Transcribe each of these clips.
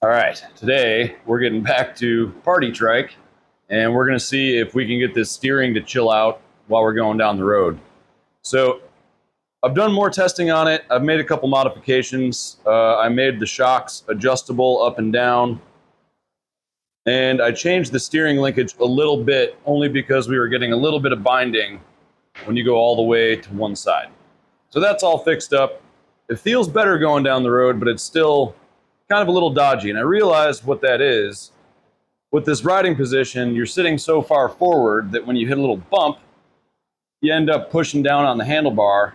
All right, today we're getting back to Party Trike, and we're going to see if we can get this steering to chill out while we're going down the road. So I've done more testing on it. I've made a couple modifications. I made the shocks adjustable up and down, and I changed the steering linkage a little bit only because we were getting a little bit of binding when you go all the way to one side. So that's all fixed up. It feels better going down the road, but it's still kind of a little dodgy. And I realized what that is. With this riding position, you're sitting so far forward that when you hit a little bump, you end up pushing down on the handlebar,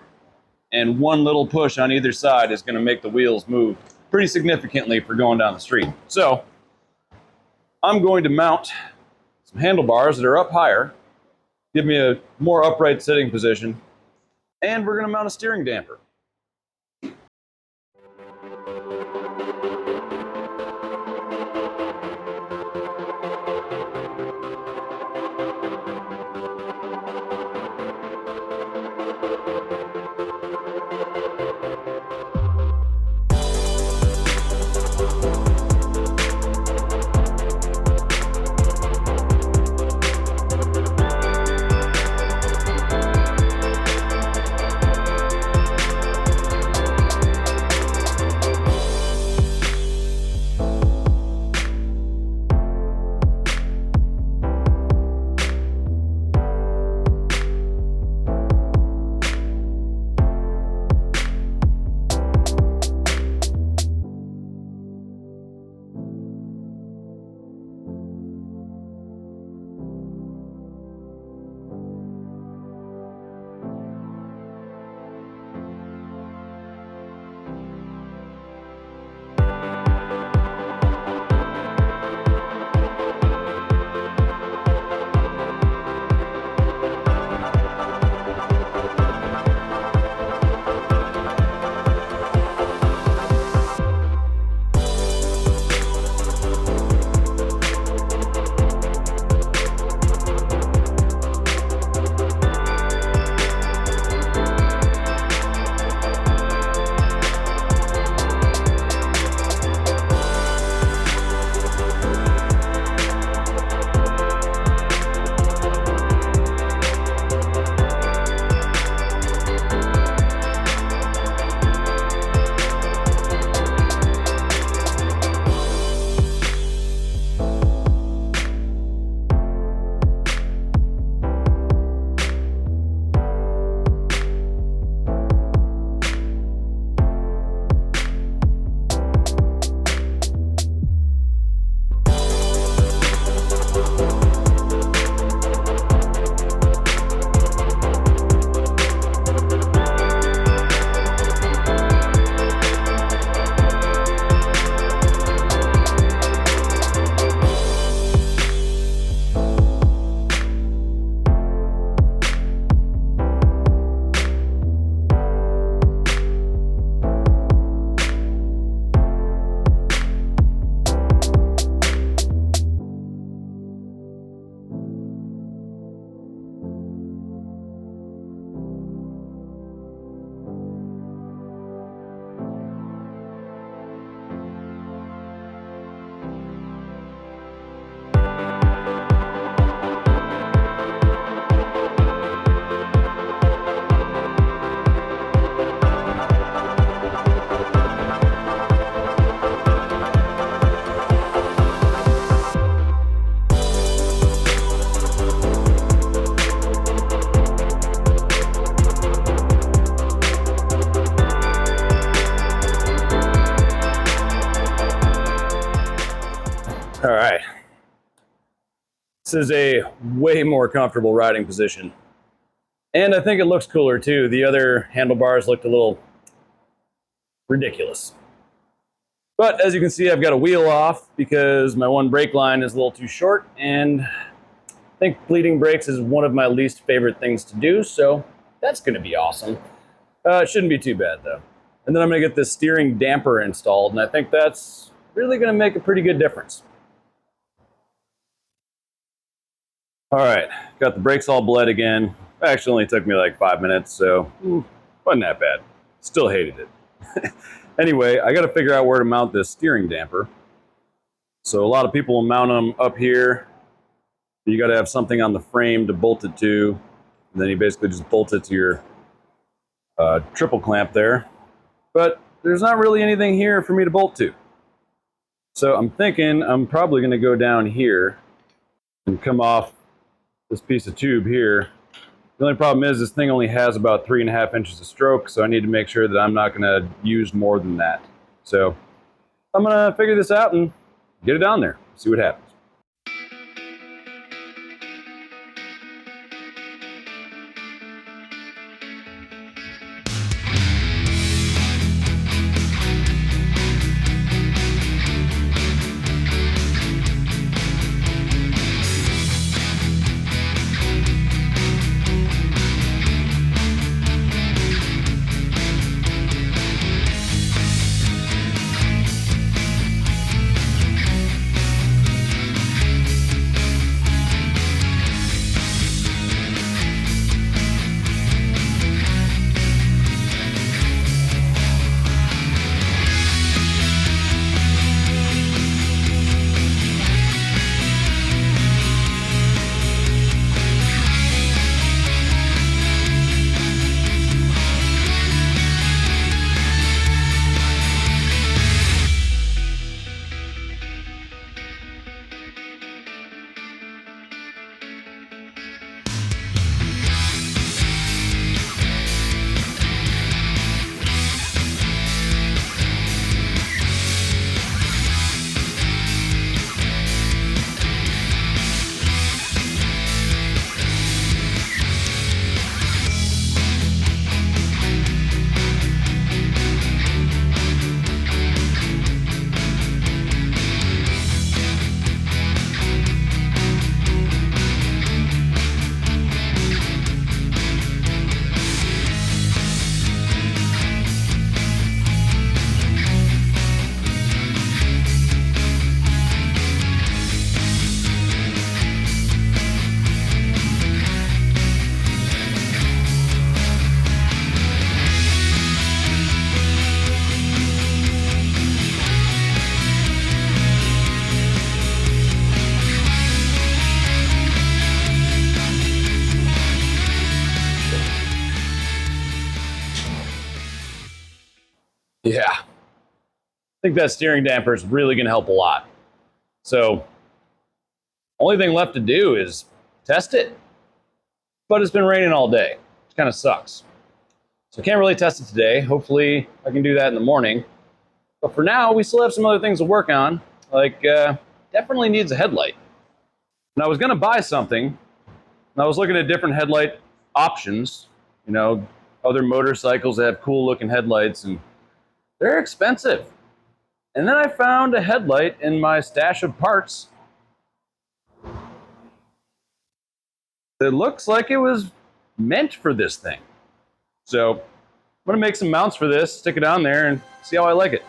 and one little push on either side is going to make the wheels move pretty significantly for going down the street. So I'm going to mount some handlebars that are up higher, give me a more upright sitting position, and we're going to mount a steering damper. All right. This is a way more comfortable riding position. And I think it looks cooler too. The other handlebars looked a little ridiculous. But as you can see, I've got a wheel off because my one brake line is a little too short, and I think bleeding brakes is one of my least favorite things to do, so that's going to be awesome. It shouldn't be too bad though. And then I'm going to get this steering damper installed, and I think that's really going to make a pretty good difference. All right, got the brakes all bled again. Actually only took me like 5 minutes, so wasn't that bad. Still hated it. Anyway, I got to figure out where to mount this steering damper. So a lot of people will mount them up here. You got to have something on the frame to bolt it to, and then you basically just bolt it to your triple clamp there. But there's not really anything here for me to bolt to. So I'm thinking I'm probably going to go down here and come off this piece of tube here. The only problem is this thing only has about 3.5 inches of stroke, so I need to make sure that I'm not going to use more than that. So I'm going to figure this out and get it down there, see what happens. Yeah, I think that steering damper is really going to help a lot. So, only thing left to do is test it. But it's been raining all day, which kind of sucks. So I can't really test it today. Hopefully I can do that in the morning. But for now, we still have some other things to work on. Like, definitely needs a headlight. And I was going to buy something. And I was looking at different headlight options. You know, other motorcycles that have cool looking headlights, and they're expensive. And then I found a headlight in my stash of parts that looks like it was meant for this thing. So I'm going to make some mounts for this, stick it on there, and see how I like it.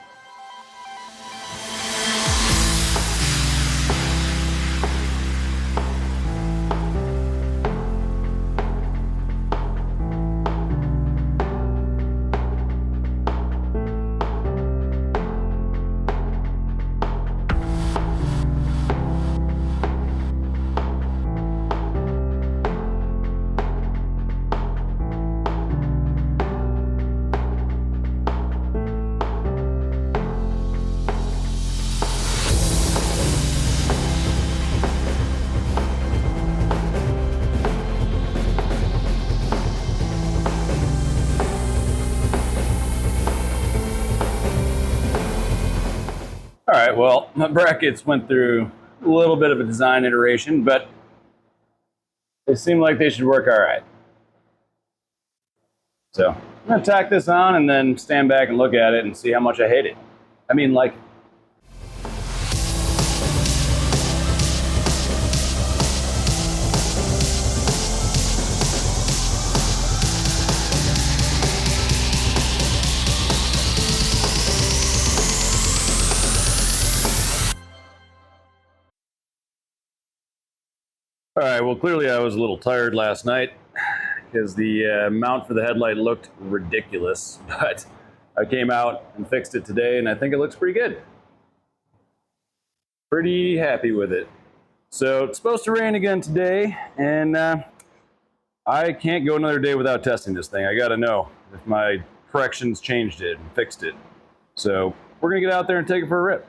All right, well, my brackets went through a little bit of a design iteration, but they seem like they should work all right. So I'm gonna tack this on and then stand back and look at it and see how much I hate it. I mean, like, all right, well, clearly I was a little tired last night because the mount for the headlight looked ridiculous, but I came out and fixed it today and I think it looks pretty good. pretty happy with it. So it's supposed to rain again today, and I can't go another day without testing this thing. I gotta know if my corrections changed it and fixed it. So we're gonna get out there and take it for a rip.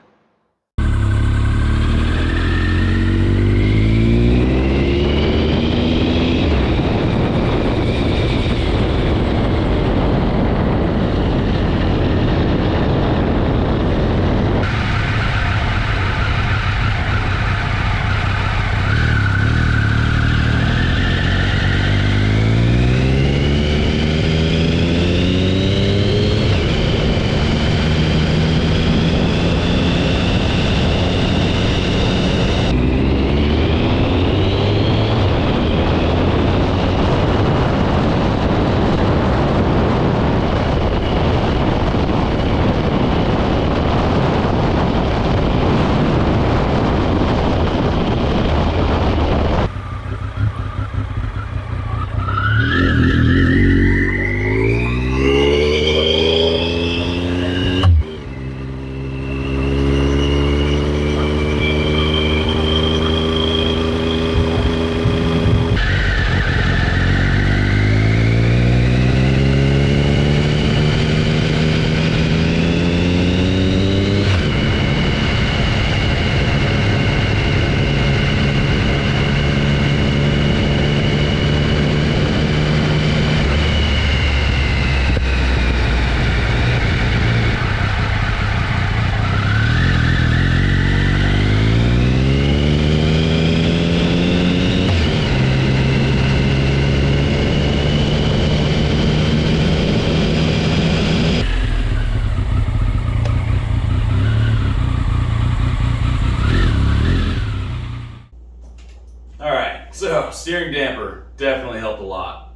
So, steering damper definitely helped a lot.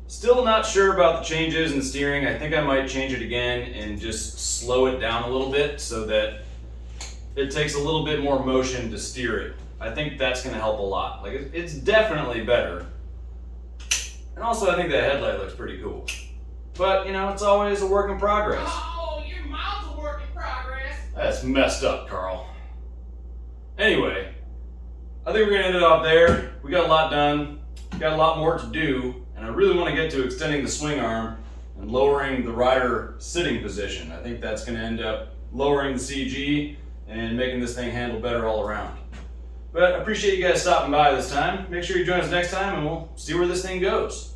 Still not sure about the changes in steering. I think I might change it again and just slow it down a little bit so that it takes a little bit more motion to steer it. I think that's going to help a lot. Like, it's definitely better. And also, I think the headlight looks pretty cool. But, you know, it's always a work in progress. Oh, your mouth's a work in progress. That's messed up, Carl. Anyway, I think we're going to end it off there. We got a lot done. Got a lot more to do. And I really want to get to extending the swing arm and lowering the rider sitting position. I think that's going to end up lowering the CG and making this thing handle better all around. But I appreciate you guys stopping by this time. Make sure you join us next time and we'll see where this thing goes.